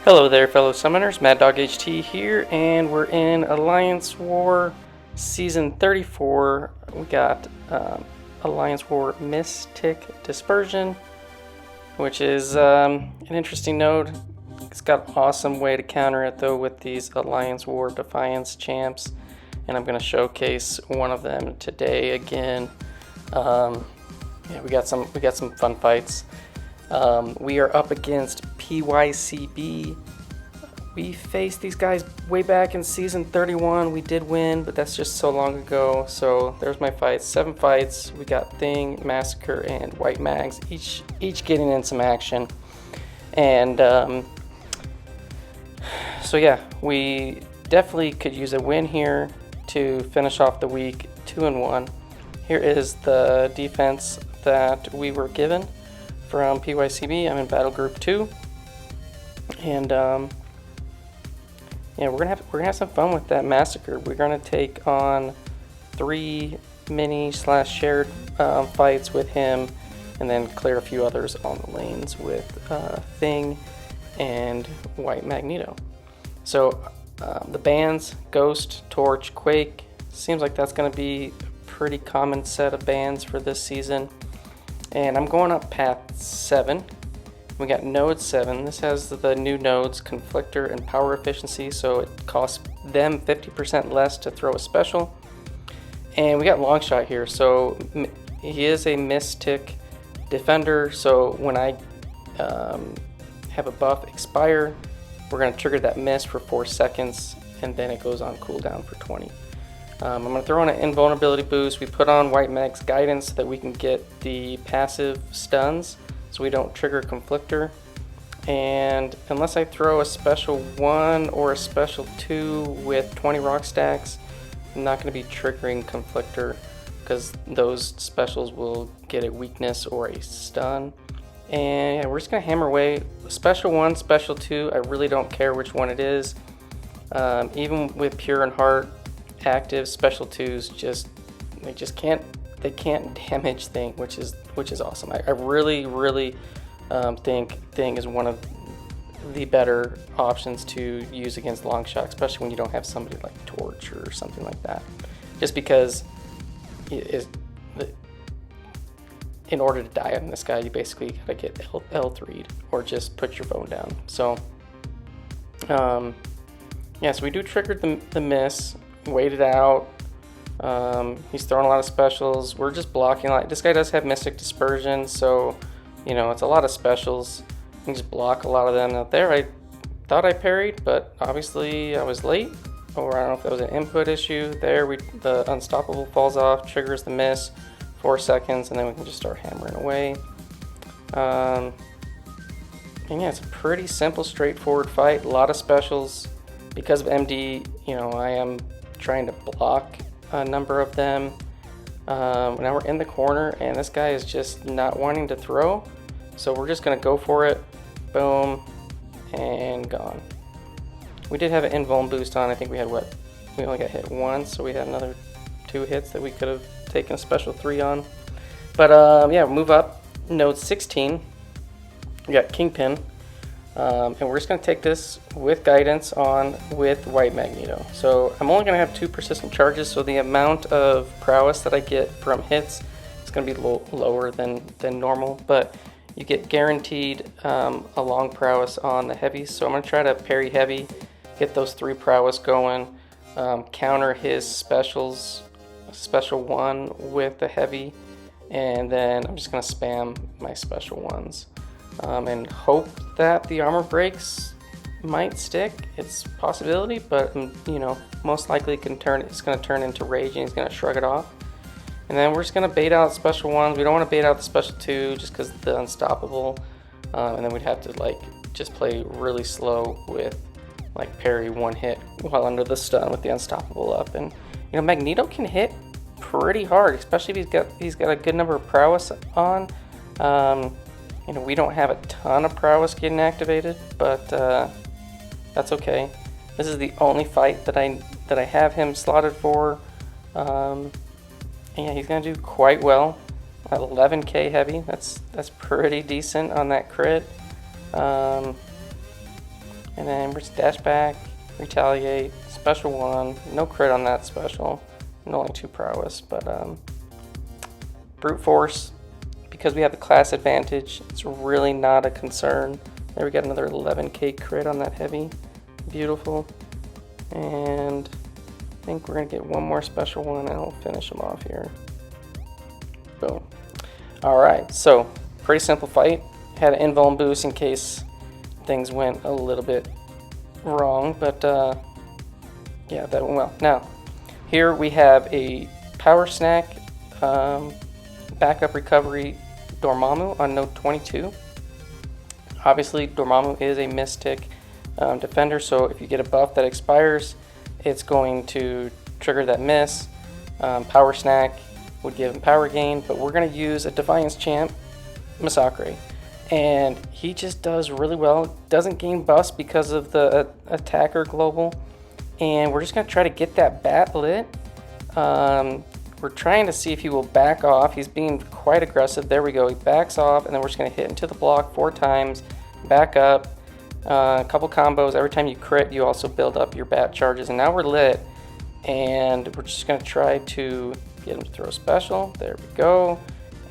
Hello there, fellow summoners. Mad Dog HT here, and we're in Alliance War Season 34. We got Alliance War Miss-Tic Dispersion, which is an interesting node. It's got an awesome way to counter it though with these Alliance War Defiance champs, and I'm going to showcase one of them today again. Yeah, we got some fun fights. We are up against Pycb. We faced these guys way back in season 31. We did win, but that's just so long ago. So there's my fights. 7 fights. We got Thing, Masacre, and WhMags, each getting in some action. And so yeah, we definitely could use a win here to finish off the week 2-1. Here is the defense that we were given from Pycb. I'm in Battle Group 2, and yeah, we're gonna have some fun with that Massacre. We're gonna take on 3 mini/shared fights with him, and then clear a few others on the lanes with Thing and White Magneto. So the bans: Ghost, Torch, Quake. Seems like that's gonna be a pretty common set of bans for this season. And I'm going up path 7. We got node 7. This has the new nodes, Conflictor and Power Efficiency, so it costs them 50% less to throw a special. And we got Longshot here, so he is a Miss-Tic defender, so when I have a buff expire, we're going to trigger that miss for 4 seconds, and then it goes on cooldown for 20. I'm going to throw in an invulnerability boost. We put on WhMags guidance so that we can get the passive stuns so we don't trigger Conflictor. And unless I throw a special 1 or a special 2 with 20 rock stacks, I'm not going to be triggering Conflictor because those specials will get a weakness or a stun. And yeah, we're just going to hammer away. Special 1, special 2, I really don't care which one it is. Even with Pure and Heart active, special 2s they can't damage Thing, which is awesome. I really think Thing is one of the better options to use against Longshot, especially when you don't have somebody like Torch or something like that. Just because in order to die on this guy, you basically gotta get L3'd or just put your phone down. So yeah, so we do trigger the miss. Wait it out. He's throwing a lot of specials. We're just blocking a lot. This guy does have Mystic Dispersion, so you know it's a lot of specials. You can just block a lot of them. Out there, I thought I parried, but obviously I was late, or I don't know if that was an input issue. There, the Unstoppable falls off, triggers the miss, 4 seconds, and then we can just start hammering away. And yeah, it's a pretty simple, straightforward fight. A lot of specials. Because of MD, you know, I am trying to block a number of them. Now we're in the corner, and this guy is just not wanting to throw. So we're just going to go for it. Boom. And gone. We did have an invuln boost on. I think we had what? We only got hit once, so we had another 2 hits that we could have taken a special 3 on. But yeah, move up. Node 16. We got Kingpin. And we're just going to take this with guidance on with White Magneto. So I'm only going to have 2 persistent charges, so the amount of prowess that I get from hits is going to be lower than normal, but you get guaranteed a long prowess on the heavies. So I'm going to try to parry heavy, get those 3 prowess going, counter his specials, special 1 with the heavy, and then I'm just going to spam my special 1s. And hope that the armor breaks might stick. It's a possibility, but you know, most likely it's going to turn into rage, and he's going to shrug it off. And then we're just going to bait out special 1s. We don't want to bait out the special 2 just because the Unstoppable. And then we'd have to like just play really slow with like parry 1 hit while under the stun with the Unstoppable up. And you know, Magneto can hit pretty hard, especially if he's got a good number of prowess on. You know, we don't have a ton of prowess getting activated, but that's okay. This is the only fight that I have him slotted for. And yeah, he's gonna do quite well. At 11k heavy, that's pretty decent on that crit. And then we're just dash back, retaliate, special 1, no crit on that special, and only 2 prowess, but brute force, because we have the class advantage, it's really not a concern. There we got another 11k crit on that heavy, beautiful, and I think we're gonna get one more special one and I'll finish him off here. Boom. Alright, so pretty simple fight. Had an invuln boost in case things went a little bit wrong, but yeah, that went well. Now, here we have a power snack, backup recovery Dormammu on node 22. Obviously, Dormammu is a Miss-Tic defender, so if you get a buff that expires, it's going to trigger that miss. Power snack would give him power gain, but we're going to use a defiance champ, Masacre, and he just does really well. Doesn't gain buffs because of the attacker global, and we're just going to try to get that bat lit. We're trying to see if he will back off. He's being quite aggressive. There we go. He backs off, and then we're just going to hit into the block 4 times, back up, a couple combos. Every time you crit, you also build up your bat charges, and now we're lit, and we're just going to try to get him to throw special. There we go,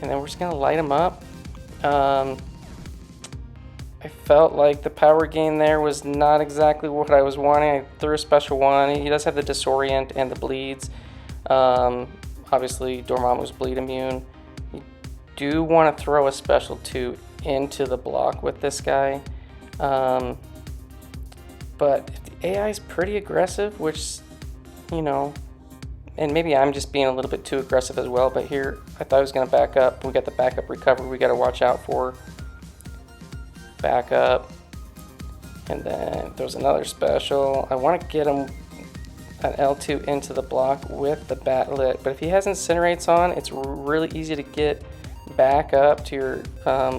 and then we're just going to light him up. I felt like the power gain there was not exactly what I was wanting. I threw a special 1. He does have the disorient and the bleeds. Obviously, Dormammu's bleed immune. You do want to throw a special 2 into the block with this guy. But if the AI is pretty aggressive, which, you know, and maybe I'm just being a little bit too aggressive as well, but here I thought I was going to back up. We got the backup recovery we got to watch out for. Back up. And then there's another special. I want to get him an L2 into the block with the bat lit, but if he has incinerates on, it's really easy to get back up to your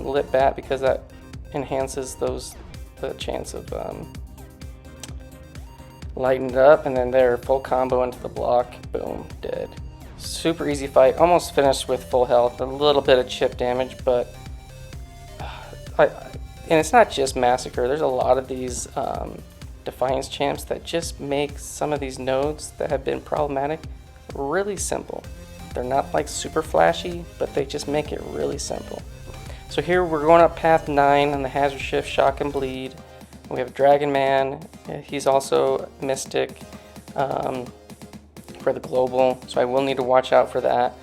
lit bat, because that enhances the chance of lighting it up. And then there, full combo into the block, boom, dead. Super easy fight, almost finished with full health, a little bit of chip damage, but and it's not just Massacre. There's a lot of these Defiance champs that just make some of these nodes that have been problematic really simple. They're not like super flashy, but they just make it really simple. So here we're going up path 9 on the Hazardshift, Shock and Bleed. We have Dragonman. He's also Miss-Tic for the global, so I will need to watch out for that.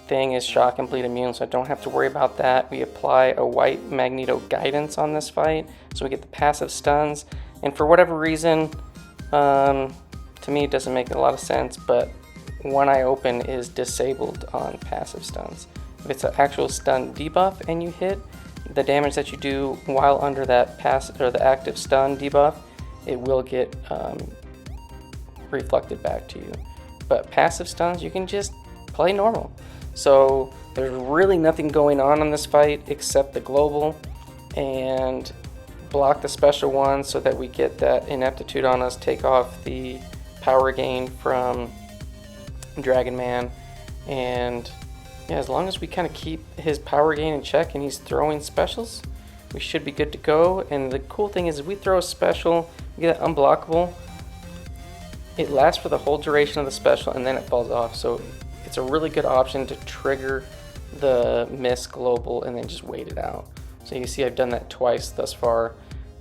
Thing is Shock and Bleed immune, so I don't have to worry about that. We apply a white Magneto guidance on this fight, so we get the passive stuns. And for whatever reason, to me it doesn't make a lot of sense, but One Eye Open is disabled on passive stuns. If it's an actual stun debuff and you hit, the damage that you do while under that passive or the active stun debuff, it will get reflected back to you. But passive stuns, you can just play normal. So there's really nothing going on this fight except the global and block the special one so that we get that ineptitude on us, take off the power gain from Dragonman, and yeah, as long as we kind of keep his power gain in check and he's throwing specials, we should be good to go. And the cool thing is if we throw a special, we get unblockable, it lasts for the whole duration of the special and then it falls off. So it's a really good option to trigger the miss global and then just wait it out. So you see I've done that twice thus far,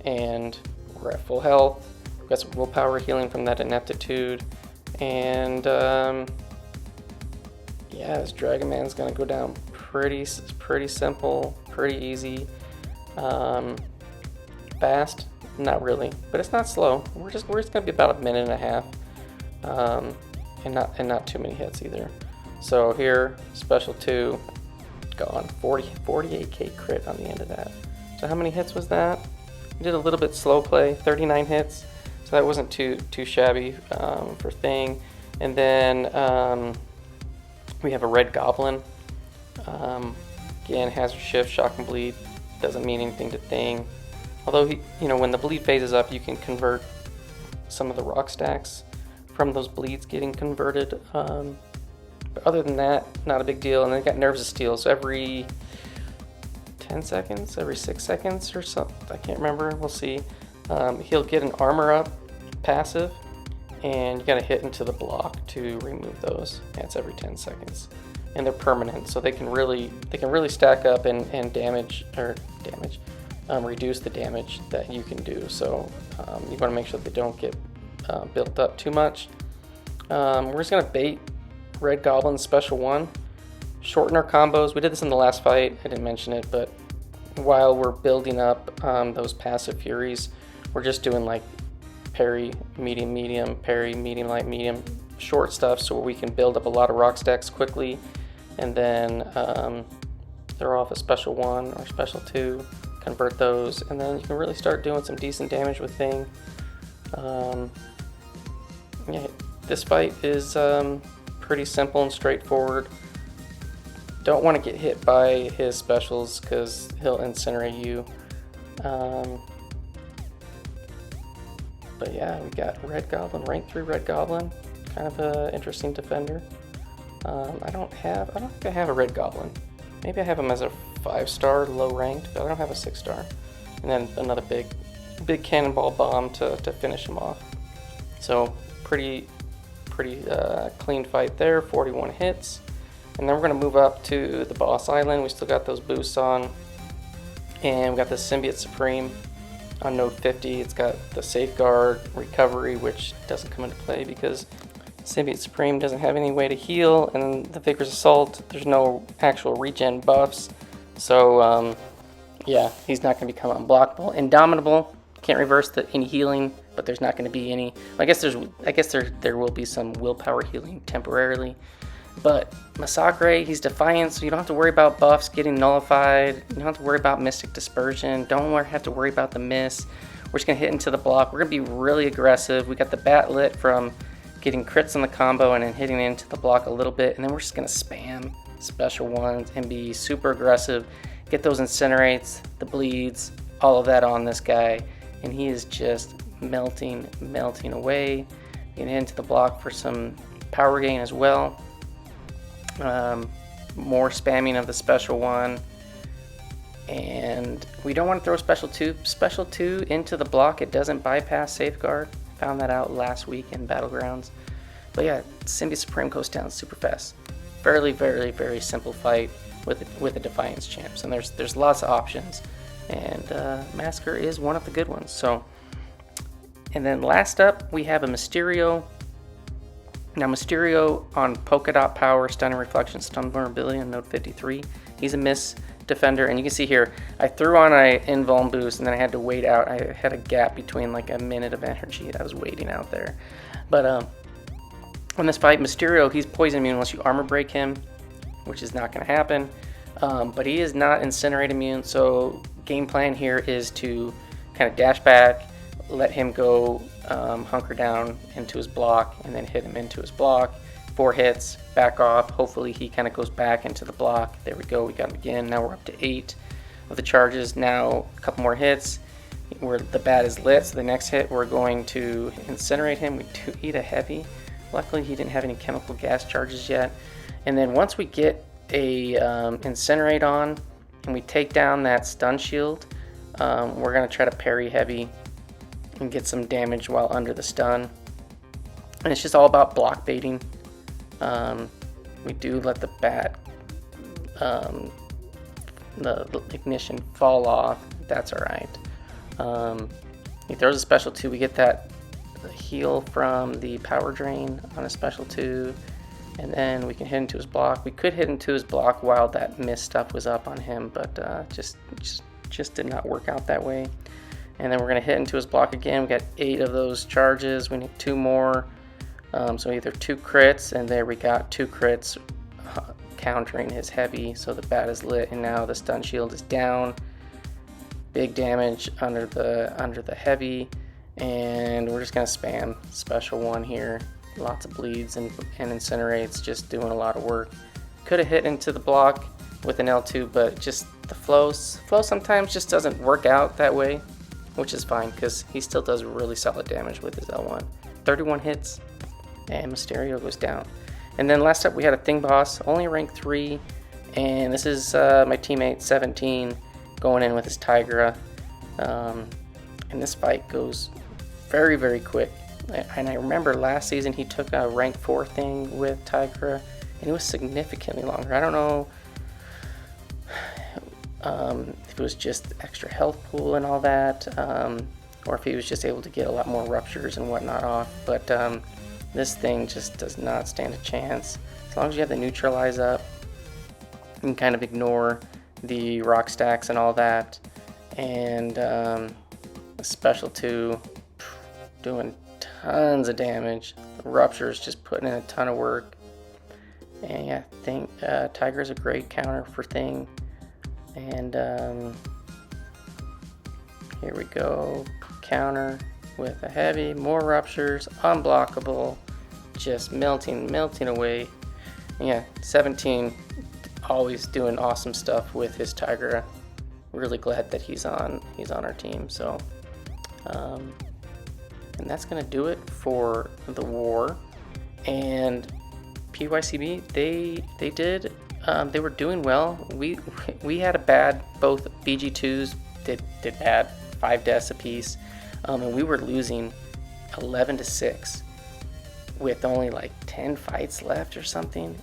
and we're at full health. We've got some willpower healing from that ineptitude, and yeah, this Dragonman's gonna go down pretty simple, pretty easy. Fast, not really, but it's not slow. We're just gonna be about a minute and a half, and not too many hits either. So here, special 2, gone. 48k crit on the end of that. So how many hits was that? We did a little bit slow play, 39 hits. So that wasn't too shabby for Thing. And then we have a red Goblin. Again, Hazardshift, Shock and Bleed. Doesn't mean anything to Thing. Although when the bleed phases up, you can convert some of the rock stacks from those bleeds getting converted. But other than that, not a big deal. And then got Nerves of Steel, so every 10 seconds, every 6 seconds or something, I can't remember, we'll see. He'll get an armor up passive, and you gotta hit into the block to remove those. That's every 10 seconds. And they're permanent, so they can really stack up and reduce the damage that you can do. So you want to make sure that they don't get built up too much. We're just gonna bait Red Goblin Special 1, shorten our combos. We did this in the last fight, I didn't mention it, but while we're building up those passive furies, we're just doing like parry, medium, medium, parry, medium, light, medium, short stuff, so we can build up a lot of rock stacks quickly, and then throw off a Special 1 or Special 2, convert those, and then you can really start doing some decent damage with Thing. Yeah, this fight is pretty simple and straightforward. Don't want to get hit by his specials because he'll incinerate you. But yeah, we got Red Goblin, rank 3 Red Goblin, kind of an interesting defender. I don't think I have a Red Goblin. Maybe I have him as a 5-star, low ranked, but I don't have a 6-star. And then another big cannonball bomb to finish him off. So pretty clean fight there, 41 hits. And then we're gonna move up to the boss island. We still got those boosts on. And we got the Symbiote Supreme on node 50. It's got the Safeguard, Recovery, which doesn't come into play because Symbiote Supreme doesn't have any way to heal, and the Vigorous Assault, there's no actual regen buffs. So yeah, he's not gonna become unblockable. Indomitable, can't reverse any healing, but there's not gonna be any. I guess there will be some willpower healing temporarily. But Masacre, he's defiance, so you don't have to worry about buffs getting nullified. You don't have to worry about Mystic Dispersion. Don't have to worry about the miss. We're just gonna hit into the block. We're gonna be really aggressive. We got the bat lit from getting crits on the combo and then hitting into the block a little bit, and then we're just gonna spam Special 1s and be super aggressive. Get those incinerates, the bleeds, all of that on this guy, and he is just melting away. Getting into the block for some power gain as well. More spamming of the Special 1, and we don't want to throw Special 2 into the block. It doesn't bypass Safeguard. Found that out last week in Battlegrounds. But yeah, Symbiote Supreme goes down super fast. Very simple fight with a Defiance champs, and there's lots of options, and Masacre is one of the good ones. So, and then last up we have a Mysterio. Now Mysterio on Polka Dot Power, Stunning Reflection, Stun Vulnerability on node 53. He's a miss defender, and you can see here, I threw on a invuln boost, and then I had to wait out. I had a gap between like a minute of energy that I was waiting out there. But on this fight, Mysterio, he's poison immune unless you armor break him, which is not going to happen. But he is not incinerate immune, so game plan here is to kind of dash back, let him go hunker down into his block, and then hit him into his block. 4 hits, back off. Hopefully he kind of goes back into the block. There we go, we got him again. Now we're up to 8 of the charges. Now a couple more hits where the bat is lit, so the next hit we're going to incinerate him. We do eat a heavy. Luckily he didn't have any chemical gas charges yet. And then once we get a incinerate on and we take down that stun shield, we're going to try to parry heavy and get some damage while under the stun. And it's just all about block baiting. We do let the bat, the ignition fall off. That's alright. He throws a Special 2. We get that heal from the power drain on a Special 2. And then we can hit into his block. We could hit into his block while that mist stuff was up on him, but just did not work out that way. And then we're going to hit into his block again. We got 8 of those charges. We need 2 more. So either 2 crits, and there we got 2 crits countering his heavy. So the bat is lit, and now the stun shield is down. Big damage under the heavy, and we're just going to spam Special 1 here. Lots of bleeds and incinerates, just doing a lot of work. Could have hit into the block with an L2, but just the flow sometimes just doesn't work out that way, which is fine because he still does really solid damage with his L1. 31 hits, and Mysterio goes down. And then last up we had a Thing boss, only rank 3, and this is my teammate 17 going in with his Tigra. and this fight goes very, very quick. And I remember last season he took a rank 4 thing with Tigra, and it was significantly longer. I don't know if it was just extra health pool and all that, or if he was just able to get a lot more ruptures and whatnot off. But this thing just does not stand a chance. As long as you have the neutralize up, you can kind of ignore the rock stacks and all that. And the special 2, doing tons of damage. The ruptures just putting in a ton of work. And yeah, I think Tiger's a great counter for Thing. And here we go, counter with a heavy, more ruptures, unblockable, just melting away. And yeah, 17 always doing awesome stuff with his Tigra. Really glad that he's on our team. So and that's gonna do it for the war. And Pycb, they were doing well. We had a bad, both BG2s did bad, 5 deaths apiece, and we were losing 11-6 with only like 10 fights left or something.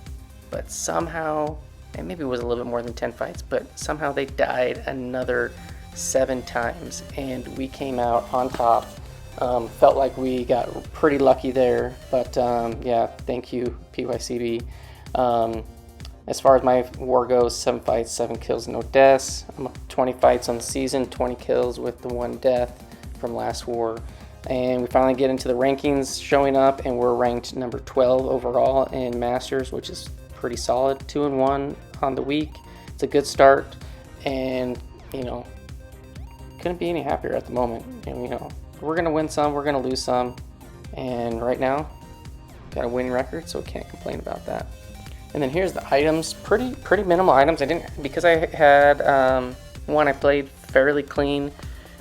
But somehow, and maybe it was a little bit more than 10 fights, but somehow they died another 7 times, and we came out on top. Felt like we got pretty lucky there, but yeah, thank you, Pycb. As far as my war goes, 7 fights, 7 kills, no deaths. I'm up 20 fights on the season, 20 kills with the 1 death from last war. And we finally get into the rankings showing up, and we're ranked number 12 overall in Masters, which is pretty solid. 2-1 on the week. It's a good start, and you know, couldn't be any happier at the moment. And you know, we're gonna win some, we're gonna lose some, and right now, got a winning record, so can't complain about that. And then here's the items, pretty minimal items. I didn't, because I had one, I played fairly clean,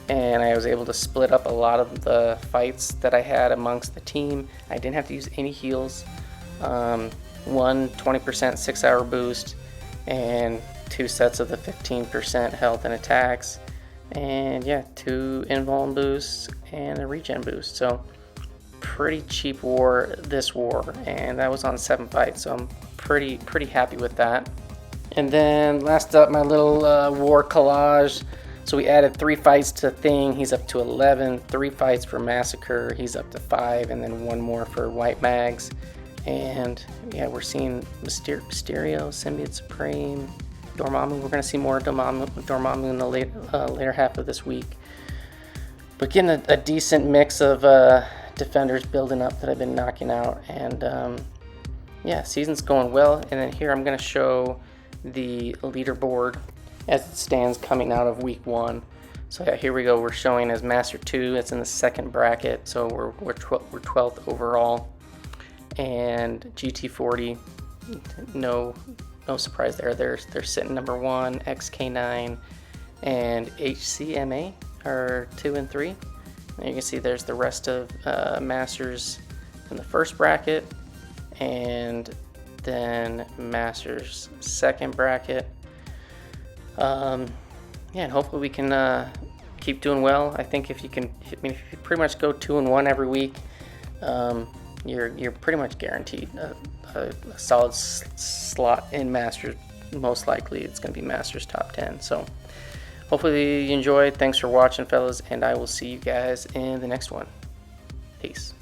and I was able to split up a lot of the fights that I had amongst the team. I didn't have to use any heals. 1 20% 6-hour boost, and 2 sets of the 15% health and attacks, and yeah, 2 invuln boosts and a regen boost. So pretty cheap war this war, and that was on 7 fights, so I'm pretty happy with that. And then last up, my little war collage. So we added 3 fights to Thing, he's up to 11, 3 fights for Massacre, he's up to 5, and then 1 more for WhMags. And yeah, we're seeing Mysterio, Symbiote Supreme, Dormammu. We're going to see more Dormammu in the later half of this week. But getting a decent mix of defenders building up that I've been knocking out. And yeah, season's going well. And then here I'm going to show the leaderboard as it stands coming out of week 1. So yeah, here we go. We're showing as Master 2. It's in the 2nd bracket. So we're 12th overall. And GT40, no surprise there. They're sitting number 1. XK9 and HCMA are 2 and 3. And you can see there's the rest of Masters in the 1st bracket, and then Masters 2nd bracket. Yeah, and hopefully we can keep doing well. I think if you pretty much go 2-1 every week, you're pretty much guaranteed a solid slot in Masters. Most likely it's going to be Masters top 10. So hopefully you enjoyed. Thanks for watching, fellas, and I will see you guys in the next one. Peace.